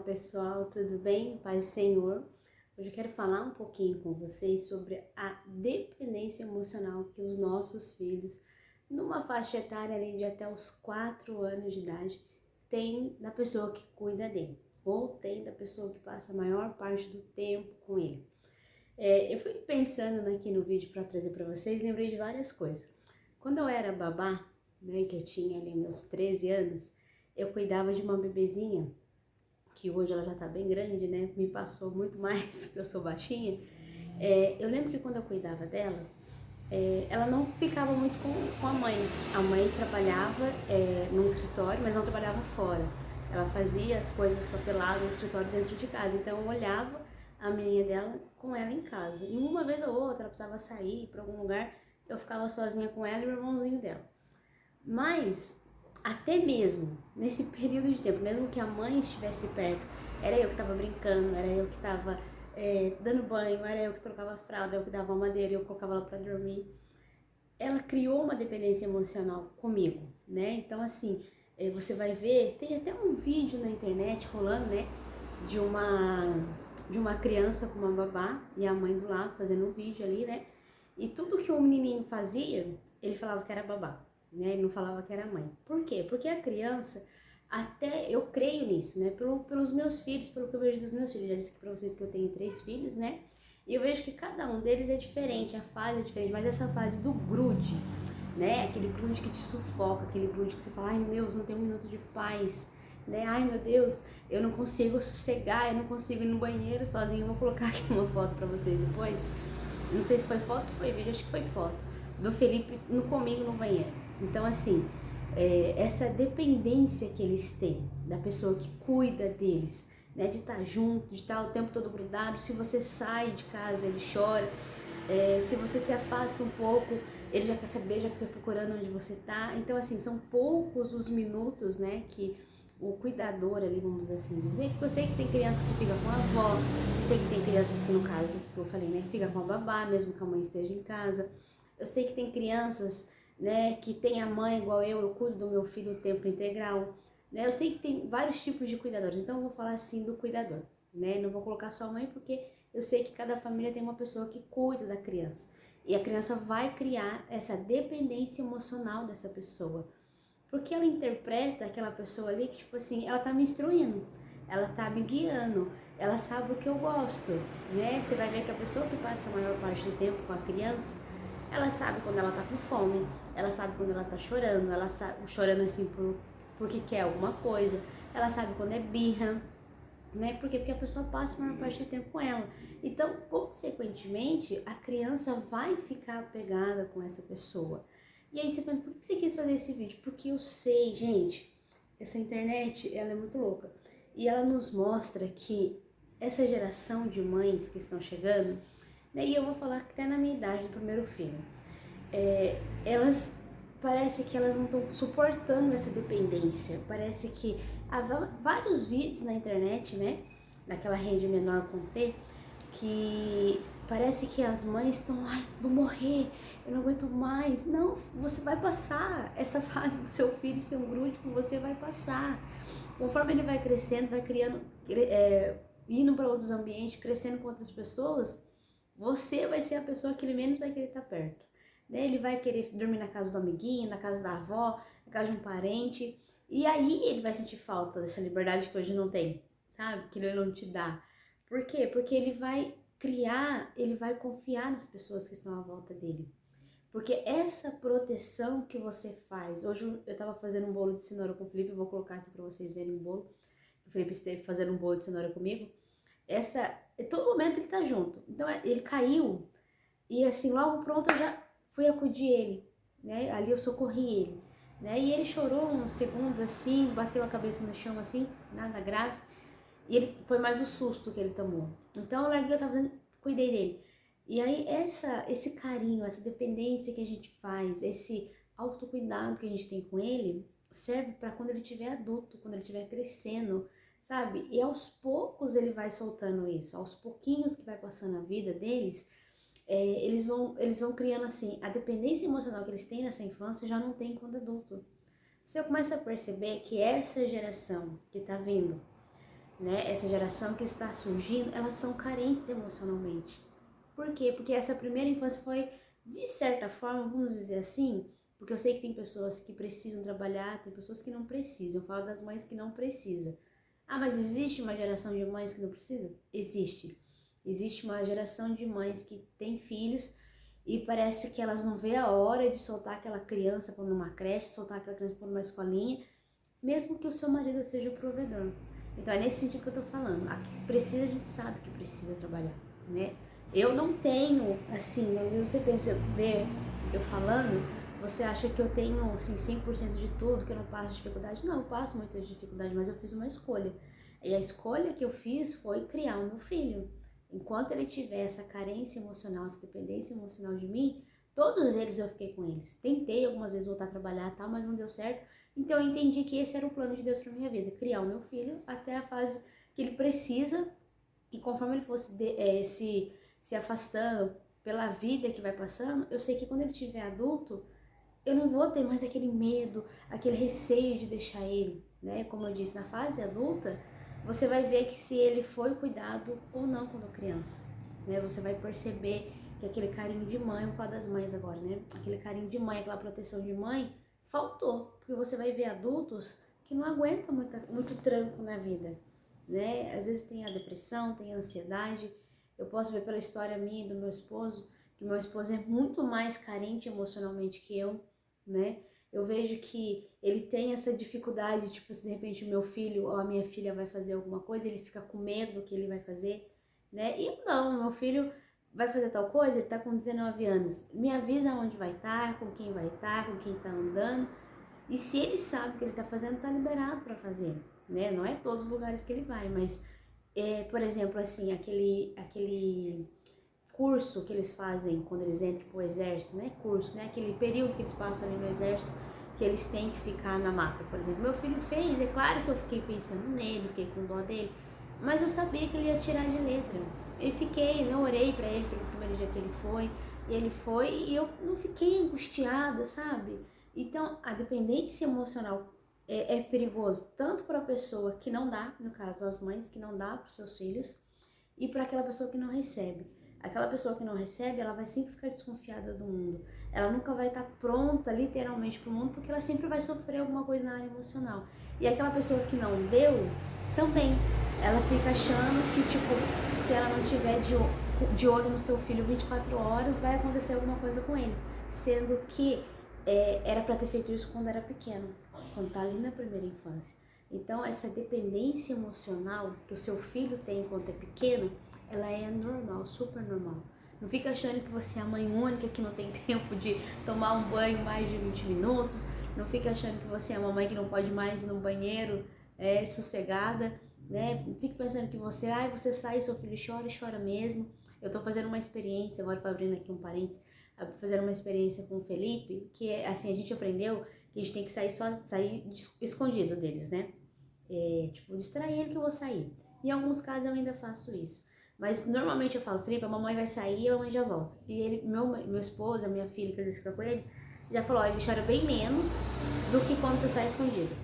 pessoal, tudo bem? Paz do Senhor. Hoje eu quero falar um pouquinho com vocês sobre a dependência emocional que os nossos filhos, numa faixa etária ali de até os 4 anos de idade, têm da pessoa que cuida dele, ou tem da pessoa que passa a maior parte do tempo com ele. Eu fui pensando aqui no vídeo para trazer para vocês, lembrei de várias coisas. Quando eu era babá, né, que eu tinha ali meus 13 anos, eu cuidava de uma bebezinha, que hoje ela já tá bem grande, né? Me passou muito mais, porque eu sou baixinha. Eu lembro que quando eu cuidava dela, ela não ficava muito com a mãe. A mãe trabalhava no escritório, mas não trabalhava fora. Ela fazia as coisas papeladas no escritório dentro de casa. Então eu olhava a menina dela com ela em casa. E uma vez ou outra ela precisava sair para algum lugar, eu ficava sozinha com ela e o irmãozinho dela. Mas até mesmo nesse período de tempo, mesmo que a mãe estivesse perto, era eu que estava brincando, era eu que estava dando banho, era eu que trocava a fralda, eu que dava a madeira, eu colocava ela para dormir. Ela criou uma dependência emocional comigo, né? Então assim, você vai ver, tem até um vídeo na internet rolando, né? De uma criança com uma babá e a mãe do lado fazendo um vídeo ali, né? E tudo que o menininho fazia, ele falava que era babá, né? Ele não falava que era mãe. Por quê? Porque a criança, até eu creio nisso, né? Pelos meus filhos, pelo que eu vejo dos meus filhos. Já disse pra vocês que eu tenho 3 filhos, né? E eu vejo que cada um deles é diferente, a fase é diferente, mas essa fase do grude, né? Aquele grude que te sufoca, aquele grude que você fala, ai meu Deus, não tem um minuto de paz, né? Ai meu Deus, eu não consigo sossegar, eu não consigo ir no banheiro sozinho. Vou colocar aqui uma foto pra vocês depois. Não sei se foi foto ou se foi vídeo, acho que foi foto. Do Felipe comigo no banheiro. Então assim, essa dependência que eles têm da pessoa que cuida deles, né? De estar junto, de estar o tempo todo grudado. Se você sai de casa, ele chora. Se você se afasta um pouco, ele já quer saber, já fica procurando onde você tá. Então assim, são poucos os minutos, né, que o cuidador ali, vamos assim dizer, porque eu sei que tem criança que fica com a avó, eu sei que tem crianças que, no caso que eu falei, né, fica com a babá, mesmo que a mãe esteja em casa. Eu sei que tem crianças, né, que tem a mãe igual eu cuido do meu filho o tempo integral, né? Eu sei que tem vários tipos de cuidadores, então eu vou falar assim do cuidador, né? Não vou colocar só a mãe porque eu sei que cada família tem uma pessoa que cuida da criança. E a criança vai criar essa dependência emocional dessa pessoa. Porque ela interpreta aquela pessoa ali que, tipo assim, ela tá me instruindo, ela tá me guiando, ela sabe o que eu gosto, né? Você vai ver que a pessoa que passa a maior parte do tempo com a criança, ela sabe quando ela tá com fome, ela sabe quando ela tá chorando, ela sabe, chorando assim porque quer alguma coisa, ela sabe quando é birra, né? Por quê? Porque a pessoa passa a maior parte do tempo com ela. Então, consequentemente, a criança vai ficar apegada com essa pessoa. E aí você pensa, por que você quis fazer esse vídeo? Porque eu sei, gente, essa internet, ela é muito louca. E ela nos mostra que essa geração de mães que estão chegando, né? E eu vou falar que até na minha idade do primeiro filho, elas parece que elas não estão suportando essa dependência. Parece que há vários vídeos na internet, né, naquela rede menor com T, que parece que as mães estão, ai, vou morrer, eu não aguento mais. Não, você vai passar. Essa fase do seu filho ser um grude com você vai passar. Conforme ele vai crescendo, vai criando, indo para outros ambientes, crescendo com outras pessoas, você vai ser a pessoa que ele menos vai querer estar perto, né? Ele vai querer dormir na casa do amiguinho, na casa da avó, na casa de um parente. E aí ele vai sentir falta dessa liberdade que hoje não tem, sabe? Que ele não te dá. Por quê? Porque ele vai criar, ele vai confiar nas pessoas que estão à volta dele. Porque essa proteção que você faz... Hoje eu tava fazendo um bolo de cenoura com o Felipe, eu vou colocar aqui pra vocês verem o bolo. O Felipe esteve fazendo um bolo de cenoura comigo. Todo momento ele tá junto. Então ele caiu e assim, logo pronto eu já fui acudir ele, né? Ali eu socorri ele, né? E ele chorou uns segundos assim, bateu a cabeça no chão assim, nada grave. E ele foi mais o susto que ele tomou. Então eu larguei, eu tava fazendo, cuidei dele. E aí esse carinho, essa dependência que a gente faz, esse autocuidado que a gente tem com ele, serve para quando ele estiver adulto, quando ele estiver crescendo, sabe? E aos poucos ele vai soltando isso, aos pouquinhos que vai passando a vida deles, eles vão criando assim, a dependência emocional que eles têm nessa infância já não tem quando adulto. Você começa a perceber que essa geração que tá vindo, né? Essa geração que está surgindo, elas são carentes emocionalmente. Por quê? Porque essa primeira infância foi, de certa forma, vamos dizer assim, porque eu sei que tem pessoas que precisam trabalhar, tem pessoas que não precisam. Eu falo das mães que não precisam. Ah, mas existe uma geração de mães que não precisam? Existe. Existe uma geração de mães que têm filhos e parece que elas não vê a hora de soltar aquela criança para numa creche, soltar aquela criança para numa escolinha, mesmo que o seu marido seja o provedor. Então é nesse sentido que eu tô falando. A que precisa, a gente sabe que precisa trabalhar, né? Eu não tenho, assim, às vezes você pensa, vê eu falando, você acha que eu tenho, assim, 100% de tudo, que eu não passo dificuldade. Não, eu passo muitas dificuldades, mas eu fiz uma escolha. E a escolha que eu fiz foi criar o meu filho. Enquanto ele tiver essa carência emocional, essa dependência emocional de mim, todos eles eu fiquei com eles. Tentei algumas vezes voltar a trabalhar e tal, mas não deu certo. Então eu entendi que esse era o plano de Deus para minha vida, criar o meu filho até a fase que ele precisa, e conforme ele fosse se afastando pela vida que vai passando, eu sei que quando ele tiver adulto, eu não vou ter mais aquele medo, aquele receio de deixar ele, né? Como eu disse, na fase adulta, você vai ver que se ele foi cuidado ou não quando criança, né? Você vai perceber que aquele carinho de mãe, vou falar das mães agora, né? Aquele carinho de mãe, aquela proteção de mãe, faltou, porque você vai ver adultos que não aguentam muito tranco na vida, né? Às vezes tem a depressão, tem a ansiedade. Eu posso ver pela história minha e do meu esposo, que meu esposo é muito mais carente emocionalmente que eu, né? Eu vejo que ele tem essa dificuldade, tipo, se de repente o meu filho ou a minha filha vai fazer alguma coisa, ele fica com medo do que ele vai fazer, né? E não, meu filho vai fazer tal coisa, ele tá com 19 anos, me avisa onde vai estar, com quem vai estar, com quem tá andando, e se ele sabe o que ele tá fazendo, tá liberado para fazer, né? Não é todos os lugares que ele vai, mas, por exemplo, assim, aquele curso que eles fazem quando eles entram pro exército, né? Curso, né? Aquele período que eles passam ali no exército, que eles têm que ficar na mata, por exemplo. Meu filho fez, é claro que eu fiquei pensando nele, fiquei com dó dele, mas eu sabia que ele ia tirar de letra. Eu fiquei, eu orei pra ele pelo primeiro dia que ele foi, e ele foi, e eu não fiquei angustiada, sabe? Então, a dependência emocional é perigoso tanto para a pessoa que não dá, no caso as mães que não dá para os seus filhos, e para aquela pessoa que não recebe. Aquela pessoa que não recebe, ela vai sempre ficar desconfiada do mundo. Ela nunca vai estar pronta, literalmente, para o mundo, porque ela sempre vai sofrer alguma coisa na área emocional. E aquela pessoa que não deu, também, ela fica achando que, tipo, se ela não tiver de olho no seu filho 24 horas, vai acontecer alguma coisa com ele. Sendo que era para ter feito isso quando era pequeno, quando tá ali na primeira infância. Então, essa dependência emocional que o seu filho tem enquanto é pequeno, ela é normal, super normal. Não fica achando que você é a mãe única que não tem tempo de tomar um banho mais de 20 minutos. Não fica achando que você é uma mãe que não pode mais ir no banheiro sossegada, né? Não fique pensando que você sai, seu filho chora e chora mesmo. Eu tô fazendo uma experiência, agora tô abrindo aqui um parênteses, fazendo uma experiência com o Felipe, que é assim, a gente aprendeu que a gente tem que sair escondido deles, né? Tipo, distrair ele que eu vou sair. Em alguns casos eu ainda faço isso. Mas normalmente eu falo, Felipe, a mamãe vai sair e a mamãe já volta. E ele, meu esposo, a minha filha, que às vezes fica com ele, já falou, ó, ele chora bem menos do que quando você sai escondido.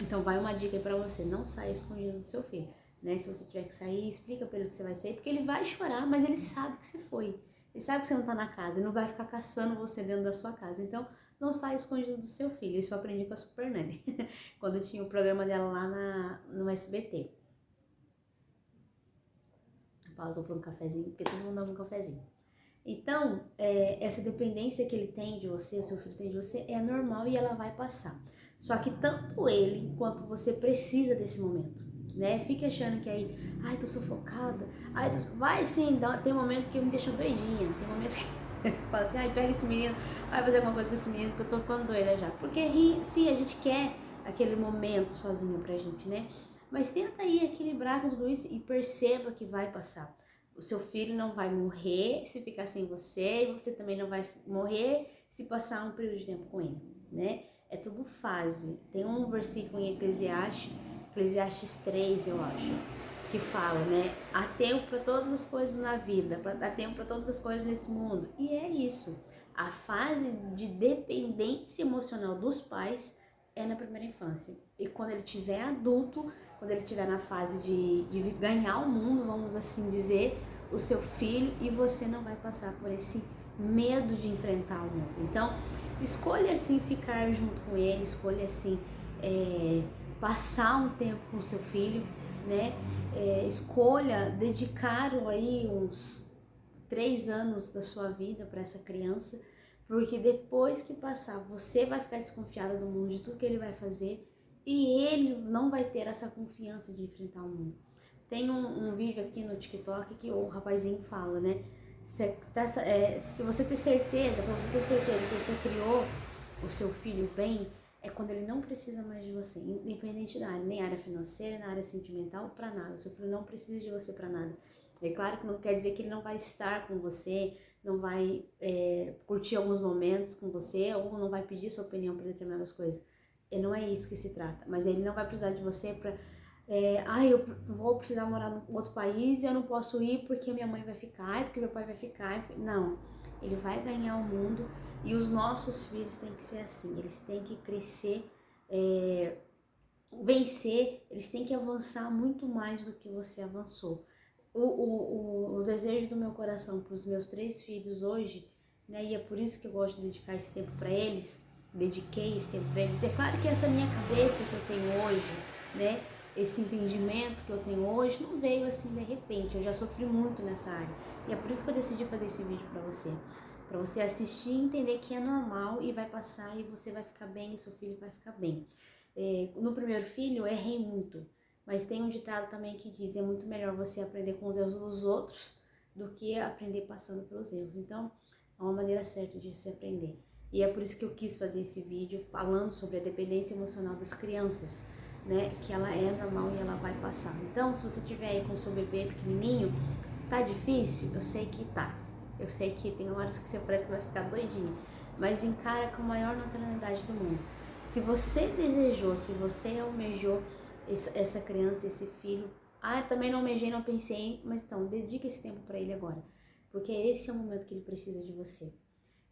Então vai uma dica aí pra você, não saia escondido do seu filho, né? Se você tiver que sair, explica pra ele que você vai sair, porque ele vai chorar, mas ele sabe que você foi. Ele sabe que você não tá na casa, ele não vai ficar caçando você dentro da sua casa. Então, não saia escondido do seu filho. Isso eu aprendi com a Super Nanny, quando tinha o programa dela lá no SBT. Pausou por um cafezinho, porque todo mundo dá um cafezinho. Então, essa dependência que ele tem de você, o seu filho tem de você, é normal e ela vai passar. Só que tanto ele quanto você precisa desse momento, né? Fica achando que aí, ai, tô sufocada, vai sim, tem momento que me deixa doidinha, tem momento que fala assim, ai, pega esse menino, vai fazer alguma coisa com esse menino, porque eu tô ficando doida já. Porque sim, a gente quer aquele momento sozinho pra gente, né? Mas tenta aí equilibrar com tudo isso e perceba que vai passar. O seu filho não vai morrer se ficar sem você, e você também não vai morrer se passar um período de tempo com ele, né? É tudo fase. Tem um versículo em Eclesiastes 3, eu acho, que fala, né? Há tempo para todas as coisas na vida, há tempo para todas as coisas nesse mundo. E é isso. A fase de dependência emocional dos pais é na primeira infância. E quando ele tiver adulto, quando ele estiver na fase de ganhar o mundo, vamos assim dizer, o seu filho, e você não vai passar por esse medo de enfrentar o mundo. Então, escolha assim ficar junto com ele, escolha assim passar um tempo com seu filho, né? Escolha dedicar aí uns 3 anos da sua vida para essa criança, porque depois que passar, você vai ficar desconfiada do mundo, de tudo que ele vai fazer, e ele não vai ter essa confiança de enfrentar o mundo. Tem um vídeo aqui no TikTok que o rapazinho fala, né? Se você ter certeza, pra você ter certeza que você criou o seu filho bem, é quando ele não precisa mais de você, independente da área, nem área financeira, na área sentimental, pra nada. Seu filho não precisa de você pra nada. É claro que não quer dizer que ele não vai estar com você, não vai curtir alguns momentos com você, ou não vai pedir sua opinião para determinadas coisas. E não é isso que se trata, mas ele não vai precisar de você para eu vou precisar morar em outro país e eu não posso ir porque minha mãe vai ficar, porque meu pai vai ficar. Não, ele vai ganhar o mundo, e os nossos filhos têm que ser assim, eles têm que crescer, vencer, eles têm que avançar muito mais do que você avançou. O desejo do meu coração para os meus 3 filhos hoje, né, e é por isso que eu gosto de dedicar esse tempo para eles, dediquei esse tempo para eles. É claro que essa minha cabeça que eu tenho hoje, né, esse entendimento que eu tenho hoje, não veio assim de repente, eu já sofri muito nessa área. E é por isso que eu decidi fazer esse vídeo para você assistir e entender que é normal e vai passar, e você vai ficar bem e seu filho vai ficar bem. No primeiro filho eu errei muito, mas tem um ditado também que diz: é muito melhor você aprender com os erros dos outros do que aprender passando pelos erros. Então, é uma maneira certa de se aprender. E é por isso que eu quis fazer esse vídeo falando sobre a dependência emocional das crianças, né? Que ela é normal e ela vai passar. Então, se você tiver aí com o seu bebê pequenininho, tá difícil? Eu sei que tá. Eu sei que tem horas que você parece que vai ficar doidinho, mas encara com a maior naturalidade do mundo. Se você desejou, se você almejou essa criança, esse filho, eu também não almejei, não pensei, mas então, dedica esse tempo para ele agora, porque esse é o momento que ele precisa de você.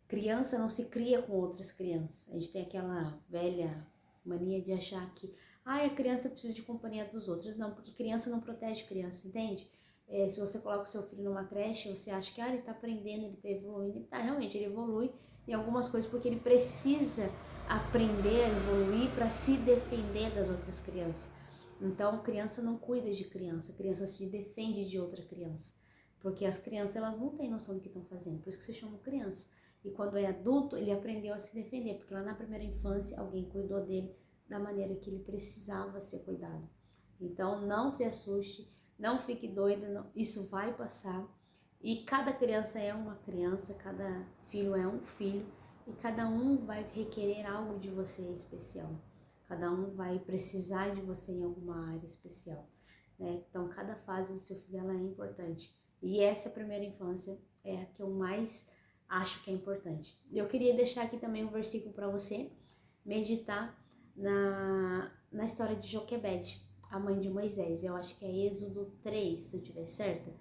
Criança não se cria com outras crianças. A gente tem aquela velha mania de achar que a criança precisa de companhia dos outros. Não, porque criança não protege criança, entende? Se você coloca o seu filho numa creche, você acha que ele está aprendendo, ele está evoluindo. Ele tá, realmente, ele evolui em algumas coisas porque ele precisa aprender a evoluir para se defender das outras crianças. Então, criança não cuida de criança, criança se defende de outra criança. Porque as crianças, elas não têm noção do que estão fazendo, por isso que se chama criança. E quando é adulto, ele aprendeu a se defender, porque lá na primeira infância, alguém cuidou dele da maneira que ele precisava ser cuidado. Então, não se assuste, não fique doida, não, isso vai passar. E cada criança é uma criança, cada filho é um filho, e cada um vai requerer algo de você especial. Cada um vai precisar de você em alguma área especial, né? Então, cada fase do seu filho ela é importante. E essa primeira infância é a que eu mais acho que é importante. Eu queria deixar aqui também um versículo para você meditar na história de Joquebede, a mãe de Moisés. Eu acho que é Êxodo 3, se eu tiver certa.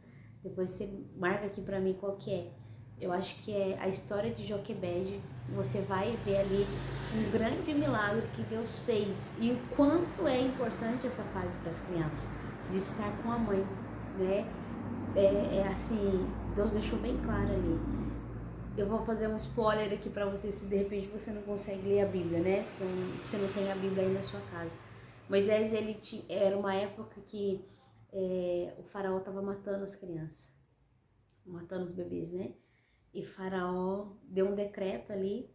Depois você marca aqui para mim qual que é. Eu acho que é a história de Joquebede. Você vai ver ali um grande milagre que Deus fez e o quanto é importante essa fase para as crianças, de estar com a mãe, né? Assim, Deus deixou bem claro ali. Eu vou fazer um spoiler aqui para você, se de repente você não consegue ler a Bíblia, né? Se você não tem a Bíblia aí na sua casa. Moisés, era uma época que o faraó estava matando as crianças, matando os bebês, né? E faraó deu um decreto ali,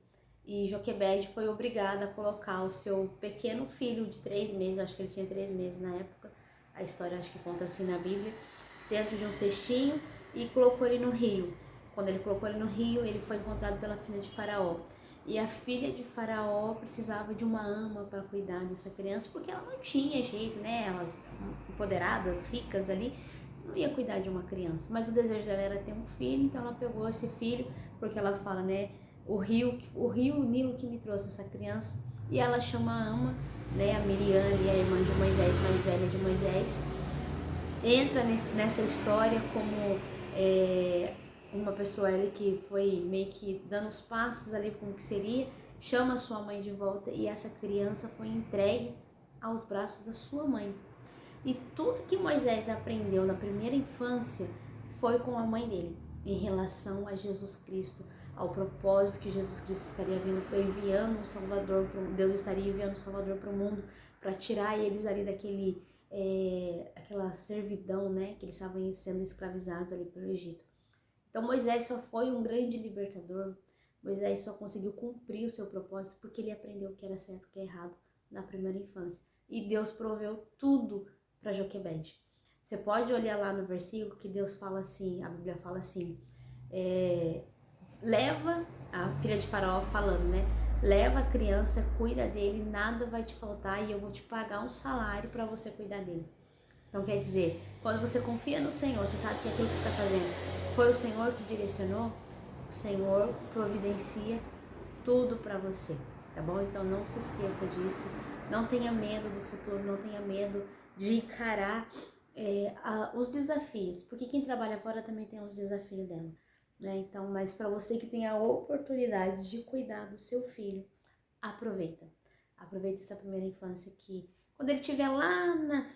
e Joquebede foi obrigada a colocar o seu pequeno filho de 3 meses, acho que ele tinha 3 meses na época, a história acho que conta assim na Bíblia, dentro de um cestinho e colocou ele no rio. Quando ele colocou ele no rio, ele foi encontrado pela filha de Faraó. E a filha de Faraó precisava de uma ama para cuidar dessa criança, porque ela não tinha jeito, né? Elas empoderadas, ricas ali, não ia cuidar de uma criança. Mas o desejo dela era ter um filho, então ela pegou esse filho, porque ela fala, né? O rio, o Nilo que me trouxe essa criança. E ela chama a ama, né? A Miriam, a irmã de Moisés, mais velha de Moisés, entra nessa história como uma pessoa ali que foi meio que dando os passos ali como que seria, chama a sua mãe de volta, e essa criança foi entregue aos braços da sua mãe. E tudo que Moisés aprendeu na primeira infância foi com a mãe dele, em relação a Jesus Cristo, ao propósito que Jesus Cristo estaria vindo, enviando um Salvador, Deus estaria enviando um Salvador para o mundo, para tirar eles ali aquela servidão, né, que eles estavam sendo escravizados ali pelo Egito. Então Moisés só foi um grande libertador, Moisés só conseguiu cumprir o seu propósito porque ele aprendeu o que era certo e o que é errado na primeira infância. E Deus proveu tudo para Joquebede. Você pode olhar lá no versículo que Deus fala assim, a Bíblia fala assim, leva, a filha de Faraó falando, né? Leva a criança, cuida dele, nada vai te faltar e eu vou te pagar um salário para você cuidar dele. Então quer dizer, quando você confia no Senhor, você sabe que aquilo que você está fazendo foi o Senhor que direcionou, o Senhor providencia tudo para você, tá bom? Então não se esqueça disso, não tenha medo do futuro, não tenha medo de encarar os desafios, porque quem trabalha fora também tem os desafios dela, né? Então, mas para você que tem a oportunidade de cuidar do seu filho, aproveita essa primeira infância que quando ele estiver lá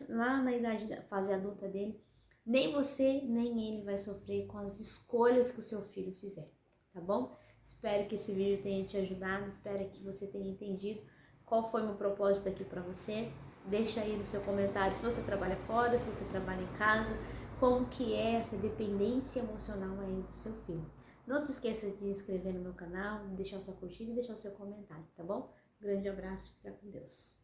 na idade da fase adulta dele, nem você nem ele vai sofrer com as escolhas que o seu filho fizer, tá bom? Espero que esse vídeo tenha te ajudado, espero que você tenha entendido qual foi o meu propósito aqui para você. Deixa aí no seu comentário se você trabalha fora, se você trabalha em casa, como que é essa dependência emocional aí do seu filho. Não se esqueça de se inscrever no meu canal, deixar sua curtida e deixar o seu comentário, tá bom? Grande abraço, fica com Deus.